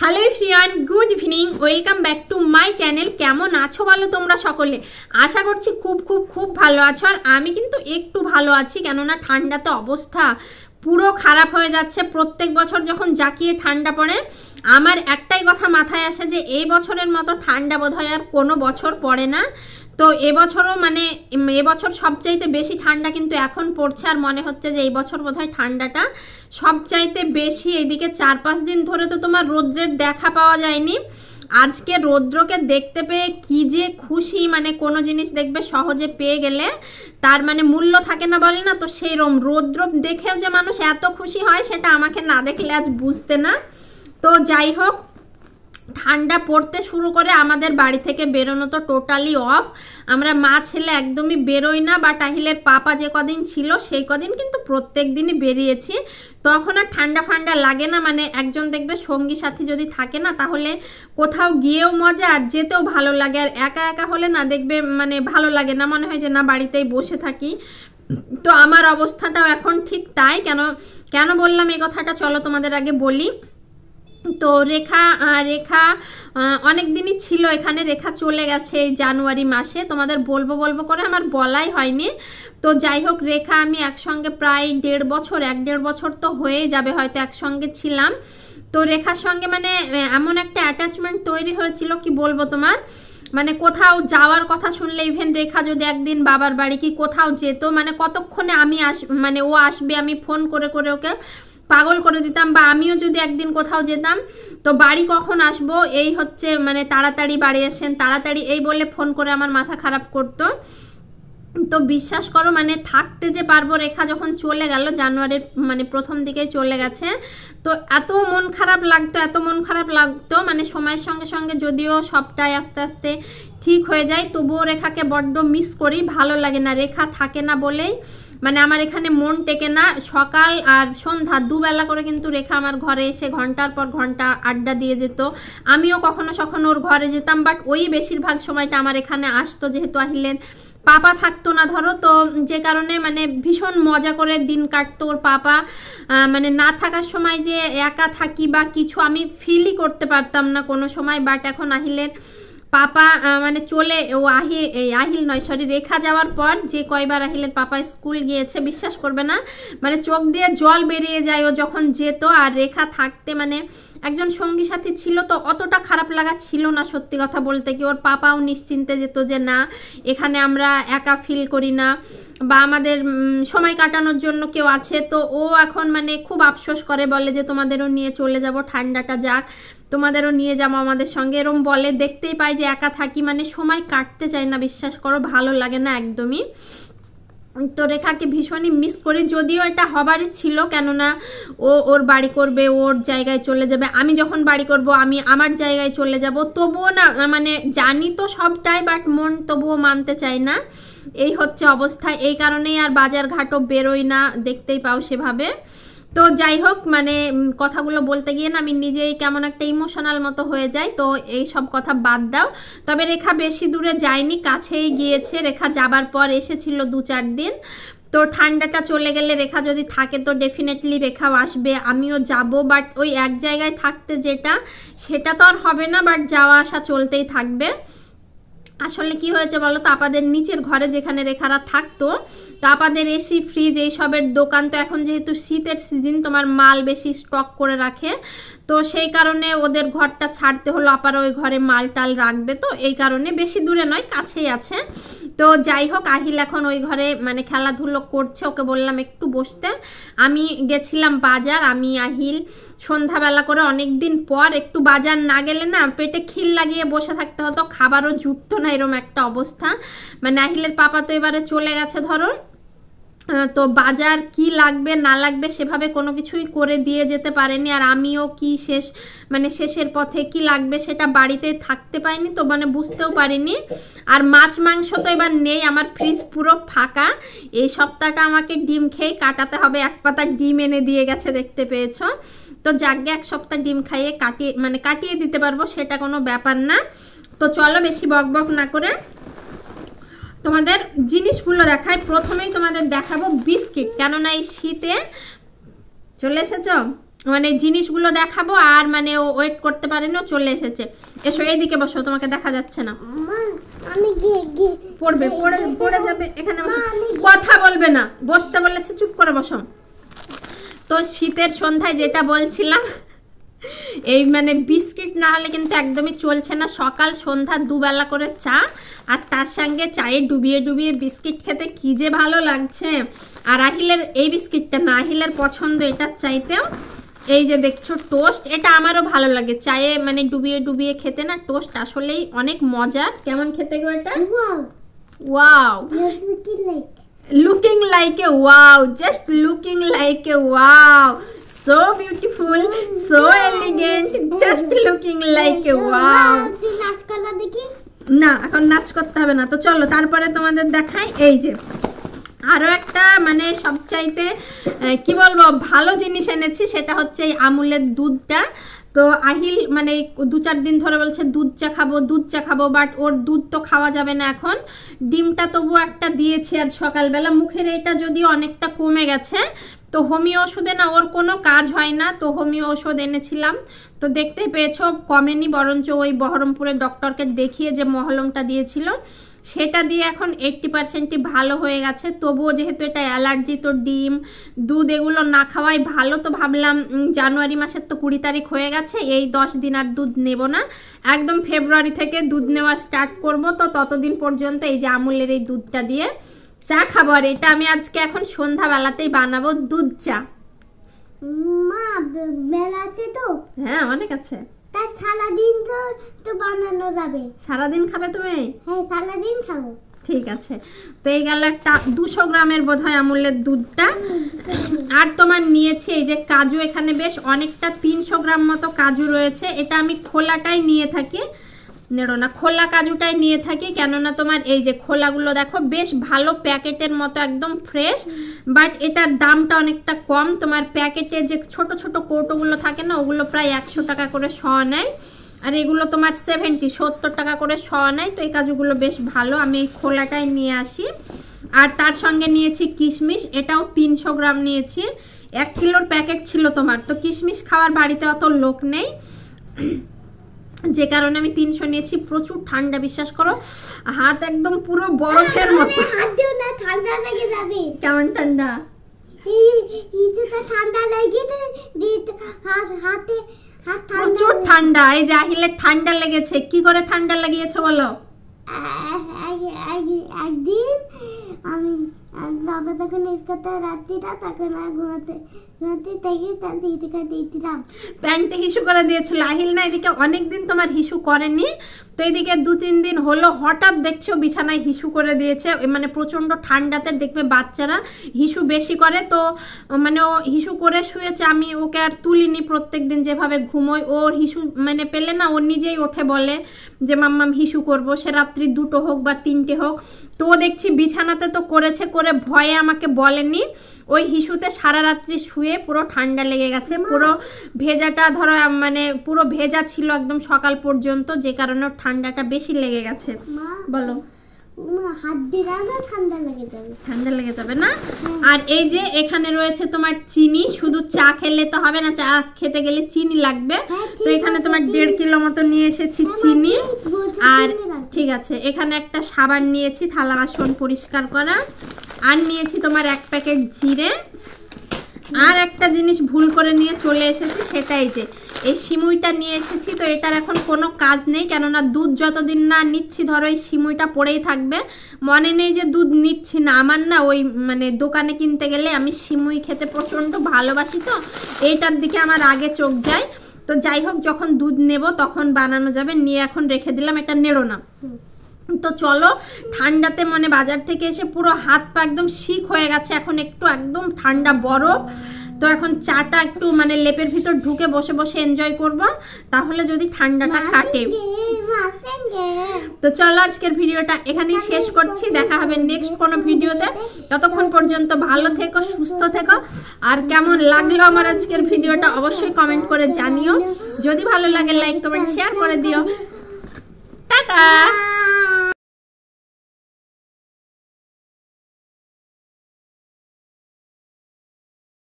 Hello everyone, good evening, welcome back to my channel. কেমন আছো বলো তোমরা সকলে? আশা করছি খুব খুব খুব ভালো আছো। আর আমি কিন্তু একটু ভালো আছি, কেননা ঠান্ডাতে অবস্থা পুরো খারাপ হয়ে যাচ্ছে। প্রত্যেক বছর যখন জাকিয়ে ঠান্ডা পড়ে আমার একটাই কথা মাথায় আসে যে এই বছরের মতো ঠান্ডা বোধহয় আর কোনো বছর পড়ে না। তো এবছরও মানে এবছর সবচাইতে বেশি ঠান্ডা কিন্তু এখন পড়ছে। আর মনে হচ্ছে যে এই বছর বোধহয় ঠান্ডাটা সবচাইতে বেশি। এইদিকে 4-5 দিন ধরে তো তোমার রৌদ্রের দেখা পাওয়া যায়নি। আজকে রৌদ্রকে দেখতে পেয়ে কি যে খুশি, মানে কোনো জিনিস দেখবে সহজে পেয়ে গেলে তার মানে মূল্য থাকে না, বলে না? তো সেই রৌদ্র দেখেও যে মানুষ এত খুশি হয় সেটা আমাকে না দেখলে আজ বুঝতে না। তো যাই হোক, ঠান্ডা পড়তে শুরু করে আমাদের বাড়ি থেকে বেরোনো তো টোটালি অফ। আমরা মা ছেলে একদমই বেরোই না। বা আহিলের পাপা যে কদিন ছিল সেই কদিন কিন্তু প্রত্যেক দিনই বেরিয়েছি। তখন আর ঠান্ডা ফান্ডা লাগে না। মানে একজন দেখবে সঙ্গী সাথী যদি থাকে না তাহলে কোথাও গিয়েও মজা আর যেতেও ভালো লাগে। আর একা একা হলে না দেখবে মানে ভালো লাগে না, মনে হয় যে না বাড়িতেই বসে থাকি। তো আমার অবস্থাটাও এখন ঠিক তাই। কেন বললাম এই কথাটা চলো তোমাদের আগে বলি। তো রেখা অনেক দিনই ছিল এখানে। রেখা চলে গেছে এই জানুয়ারি মাসে। তোমাদের বলবো করে আমার বলাই হয়নি। তো যাই হোক, রেখা আমি একসঙ্গে প্রায় 1.5 বছর তো হয়ে যাবে হয়তো একসঙ্গে ছিলাম। তো রেখার সঙ্গে মানে এমন একটা অ্যাটাচমেন্ট তৈরি হয়েছিল, কি বলবো তোমার, মানে কোথাও যাওয়ার কথা শুনলে ইভেন রেখা যদি একদিন বাবার বাড়ি কি কোথাও যেত, মানে কতক্ষণে আমি মানে ও আসবে, আমি ফোন করে ওকে পাগল করে দিতাম। বা আমিও যদি একদিন কোথাও যেতাম তো বাড়ি কখন আসবো এই হচ্ছে, মানে তাড়াতাড়ি বাড়ি আসেন, তাড়াতাড়ি এই বলে ফোন করে আমার মাথা খারাপ করতো। তো বিশ্বাস করো, মানে থাকতে যে পারবো। রেখা যখন চলে গেল জানুয়ারির মানে প্রথম দিকে চলে গেছে, তো এত মন খারাপ লাগতো। মানে সময়ের সঙ্গে সঙ্গে যদিও সবটাই আস্তে আস্তে ঠিক হয়ে যায়, তবুও রেখাকে বড্ড মিস করি। ভালো লাগে না, রেখা থাকে না বলেই মানে আমার এখানে মন টেকে না। সকাল আর সন্ধ্যা দুবেলা করে কিন্তু রেখা আমার ঘরে এসে ঘন্টার পর ঘন্টা আড্ডা দিয়ে যেত। আমিও কখনো ওর ঘরে যেতাম, বাট ওই বেশিরভাগ সময়টা আমার এখানে আসতো, যেহেতু আহিলের পাপা থাকতো না ধরো। তো যে কারণে মানে ভীষণ মজা করে দিন কাটতো। ওর পাপা মানে না থাকার সময় যে একা থাকি বা কিছু আমি ফিলই করতে পারতাম না কোনো সময়। বাট এখন আহিলের পাপা মানে চলে আহিল নয় সরি রেখা যাওয়ার পর যে কয়বার আহিলের পাপা স্কুল গিয়েছে বিশ্বাস করবে না, মানে চোখ দিয়ে জল বেরিয়ে যায় ও যখন যেত। আর রেখা থাকতে মানে একজন সঙ্গী সাথী ছিল তো অতটা খারাপ লাগা ছিল না, সত্যি কথা বলতে কি। ওর পাপাও নিশ্চিন্তে যেত যে না এখানে আমরা একা ফিল করি না, বা আমাদের সময় কাটানোর জন্য কেউ আছে। তো ও এখন মানে খুব আফসোস করে, বলে যে তোমাদেরও নিয়ে চলে যাব, ঠান্ডাটা যাক, তোমাদেরও নিয়ে যাবো আমাদের সঙ্গে, এরম বলে। দেখতেই পাই যে একা থাকি, মানে সময় কাটতে চাই না, বিশ্বাস করো ভালো লাগে না একদমই। তো রেখাকে ভীষণই মিস করি, যদিও এটা হবারই ছিল, কেননা ওর বাড়ি করবে, ওর জায়গায় চলে যাবে। আমি যখন বাড়ি করব আমি আমার জায়গায় চলে যাব। তবুও না মানে জানি তো সবটাই, বাট মন তবুও মানতে চাই না। এই হচ্ছে অবস্থা। এই কারণেই আর বাজার ঘাটও বেরোই না, দেখতেই পাও সেভাবে। তো যাই হোক, মানে কথাগুলো বলতে গিয়ে না আমি নিজেই কেমন একটা ইমোশনাল মতো হয়ে যাই। তো এই সব কথা বাদ দাও। তবে রেখা বেশি দূরে যায়নি, কাছেই গিয়েছে। রেখা যাবার পর এসেছিল 2-4 দিন। তো ঠান্ডাটা চলে গেলে রেখা যদি থাকে তো ডেফিনেটলি রেখাও আসবে, আমিও যাব। বাট ওই এক জায়গায় থাকতে সেটা তো আর হবে না, বাট যাওয়া আসা চলতেই থাকবে। আসলে কি হয়েছে বলো তো, আপাদের নিচের ঘরে যেখানে রেখারা থাকতো, তো আপাদের এসি ফ্রিজ এইসবের দোকান, তো এখন যেহেতু শীতের সিজন তোমার মাল বেশি স্টক করে রাখে, তো সেই কারণে ওদের ঘরটা ছাড়তে হলো। আপারা ওই ঘরে মাল টাল রাখবে, তো এই কারণে বেশি দূরে নয়, কাছেই আছে। তো যাই হোক, আহিল এখন ওই ঘরে মানে খেলাধুলো করছে। ওকে বললাম একটু বসতে। আমি গেছিলাম বাজার, আমি আহিল সন্ধ্যাবেলা করে অনেক দিন পর। একটু বাজার না গেলে না পেটে খিল লাগিয়ে বসে থাকতে হতো, খাবারও জুটতো না, এরকম একটা অবস্থা। মানে আহিলের পাপা তো এবারে চলে গেছে ধরো, তো বাজার কি লাগবে না লাগবে সেভাবে কোনো কিছুই করে দিয়ে যেতে পারেনি। আর আমিও কি শেষের পথে কি লাগবে সেটা বাড়িতে থাকতে পাইনি, তো মানে বুঝতেও পারিনি। আর মাছ মাংস তো এবার নেই, আমার ফ্রিজ পুরো ফাঁকা। এই সপ্তাহটা আমাকে ডিম খেয়ে কাটাতে হবে। 1 পাতা ডিম এনে দিয়ে গেছে, দেখতে পেয়েছো। তো যাকে 1 সপ্তাহ ডিম খাইয়ে কাটিয়ে দিতে পারবো, সেটা কোনো ব্যাপার না। তো চলো বেশি বকবক না করে তোমাদের জিনিসগুলো দেখাই। প্রথমেই তোমাদের দেখাবো বিস্কিট, কেননা এই শীতে চলে এসেছো মানে জিনিসগুলো দেখাবো, আর মানে ও ওয়েট করতে পারেনি, ও চলে এসেছে। এসো এইদিকে বসো, তোমাকে দেখা যাচ্ছে না। পড়বে, পড়ে যাবে। এখানে বসো, কথা বলবে না, বসতে বলেছে, চুপ করে বসো। তো শীতের সন্ধ্যায় যেটা বলছিলাম, এই মানে বিস্কিট না হলে কিন্তু একদমই চলছে না। সকাল সন্ধ্যা দুবেলা করে চা, আর তার সঙ্গে চায়ে ডুবিয়ে ডুবিয়ে বিস্কিট খেতে কি যে ভালো লাগছে। আর আহিলের এই বিস্কিটটা না, আহিলের পছন্দ এটার চাইতেও। এই যে দেখছো টোস্ট, এটা আমারও ভালো লাগে চায়ে মানে ডুবিয়ে ডুবিয়ে খেতে না। টোস্ট আসলেই অনেক মজার। কেমন খেতে গো এটা? Wow, looking like a wow, just looking like a wow, so beautiful, so elegant, just looking like a wow. না এখন নাচ করতে হবে না। তো চলো তারপরে তোমাদের দেখাই। এই যে আরো একটা মানে সবচাইতে কি বলবো ভালো জিনিস এনেছি, সেটা হচ্ছে এই আমুলের দুধটা। তো আহিল মানে 2-4 দিন ধরে বলছে দুধ চা খাবো, দুধ চা খাবো, বাট ওর দুধ তো খাওয়া যাবে না এখন। ডিমটা তবু একটা দিয়েছি আজ সকালবেলা। মুখের এটা যদিও অনেকটা কমে গেছে, তো হোমিও ওষুধে না ওর কোনো কাজ হয় না, তো হোমিও ওষুধ এনেছিলাম। তো দেখতেই পেয়েছো কমেনি, বরঞ্চ ওই বহরমপুরের ডক্টরকে দেখিয়ে যে মহলমটা দিয়েছিল সেটা দিয়ে এখন 80%ই ভালো হয়ে গেছে। তবুও যেহেতু এটা অ্যালার্জি, তো ডিম দুধ এগুলো না খাওয়াই ভালো। তো ভাবলাম জানুয়ারি মাসের তো 20 তারিখ হয়ে গেছে, এই 10 দিন আর দুধ নেব না, একদম ফেব্রুয়ারি থেকে দুধ নেওয়া স্টার্ট করব। তো ততদিন পর্যন্ত এই যে আমুলের এই দুধটা দিয়ে চা খাবো। আর এটা আমি আজকে এখন সন্ধ্যাবেলাতেই বানাবো দুধ চা। মা বেলা আছে তো? হ্যাঁ অনেক আছে। তাই সারাদিন তো বানানো যাবে। সারাদিন খাবে তুমি? হ্যাঁ সারাদিন খাবো। ঠিক আছে। তো এই গেল একটা 200 গ্রামের বোধহয় আমুলের দুধটা। আর তোমার নিয়েছি এই যে কাজু, এখানে বেশ অনেকটা 300 গ্রাম মতো কাজু রয়েছে। এটা আমি খোলাটাই নিয়ে থাকি, নেড়ো না, খোলা কাজুটাই নিয়ে থাকি। কেননা তোমার এই যে খোলাগুলো দেখো বেশ ভালো প্যাকেটের মতো একদম ফ্রেশ, বাট এটার দামটা অনেকটা কম। তোমার প্যাকেটে যে ছোট ছোট কৌটোগুলো থাকে না, ওগুলো প্রায় 100 টাকা করে শ নেয়, আর এগুলো তোমার 70 টাকা করে শ নেয়। তো এই কাজুগুলো বেশ ভালো, আমি এই খোলাটাই নিয়ে আসি। আর তার সঙ্গে নিয়েছি কিশমিশ, এটাও 300 গ্রাম নিয়েছি। 1 কিলোর প্যাকেট ছিল তোমার। তো কিশমিশ খাওয়ার বাড়িতে অত লোক নেই, যে কারণে আমি 300 নিয়েছি। প্রচুর ঠান্ডা, বিশ্বাস করো হাত একদম পুরো বরফের মতো। হাত দিও না, ঠান্ডা লেগে যাবে। কেমন ঠান্ডা? তো ঠান্ডা লেগে হাতে প্রচুর ঠান্ডা। এই যে আহিলের ঠান্ডা লেগেছে। কি করে ঠান্ডা লাগিয়েছো বলো? একদিন আমি বাবা তখন এসকাতে রাত্রিটা তখন ঘুমাতে দিয়েছিলাম, প্যান্টে হিসু করে দিয়েছিল আহিল না। এদিকে অনেকদিন তোমার হিসু করেনি, তো এদিকে 2-3 দিন হলো হঠাৎ দেখছো বিছানায় হিসু করে দিয়েছে। মানে প্রচন্ড ঠান্ডাতে দেখবে বাচ্চারা হিসু বেশি করে, তো মানে ও হিসু করে শুয়েছে। আমি ওকে আর তুলিনি, প্রত্যেকদিন যেভাবে ঘুমোয় ওর হিসু মানে পেলে না ও নিজেই ওঠে বলে যে মাম্মাম হিসু করব, সে রাত্রি 2টো হোক বা 3টে হোক। তো দেখছি বিছানাতে তো করেছে, করে ভয়ে আমাকে বলেনি। ওই হিসুতে সারা রাত্রি শুয়ে পুরো ঠান্ডা লেগে গেছে, পুরো ভেজাটা ধরো মানে পুরো ভেজা ছিল একদম সকাল পর্যন্ত, যে কারণে ঠান্ডাটা বেশি লেগে গেছে। বলো হাত দিলে ঠান্ডা লেগে যাবে। ঠান্ডা লেগে যাবে না? আর এই যে এখানে রয়েছে তোমার চিনি। শুধু চা খেলে তো হবে না, চা খেতে গেলে চিনি লাগবে। তো এখানে তোমার 1.5 কিলো মতো নিয়ে এসেছি চিনি। আর ঠিক আছে, এখানে একটা সাবান নিয়েছি থালা বাসন পরিষ্কার করা। আর নিয়েছি তোমার 1 প্যাকেট জিরে। আর একটা জিনিস ভুল করে নিয়ে চলে এসেছি, সেটাই যে এই সিমুইটা নিয়ে এসেছি। তো এটার এখন কোনো কাজ নেই, কেননা দুধ যতদিন না নিচ্ছি ধরো এই সিমুইটা পড়েই থাকবে। মনে নেই যে দুধ নিচ্ছি না। আমার না ওই মানে দোকানে কিনতে গেলে আমি সিমুই খেতে প্রচণ্ড ভালোবাসি, তো এইটার দিকে আমার আগে চোখ যায়। তো যাই হোক, যখন দুধ নেব তখন বানানো যাবে। নিয়ে এখন রেখে দিলাম, এটা নেড়ো না। তো চলো, ঠান্ডাতে মানে বাজার থেকে এসে পুরো হাত পা একদম শিক হয়ে গেছে, এখন একটু একদম ঠান্ডা বরফ। তো এখন চাটা একটু মানে লেপের ভিতর ঢুকে বসে বসে এনজয় করব, তাহলে যদি ঠান্ডাটা কাটে। তো চলো আজকের ভিডিওটা এখানেই শেষ করছি, দেখা হবে নেক্সট কোনো ভিডিওতে। ততক্ষণ পর্যন্ত ভালো থেকো, সুস্থ থেকো। আর কেমন লাগলো আমার আজকের ভিডিওটা অবশ্যই কমেন্ট করে জানিও। যদি ভালো লাগে লাইক কমেন্ট শেয়ার করে দিও। টাটা।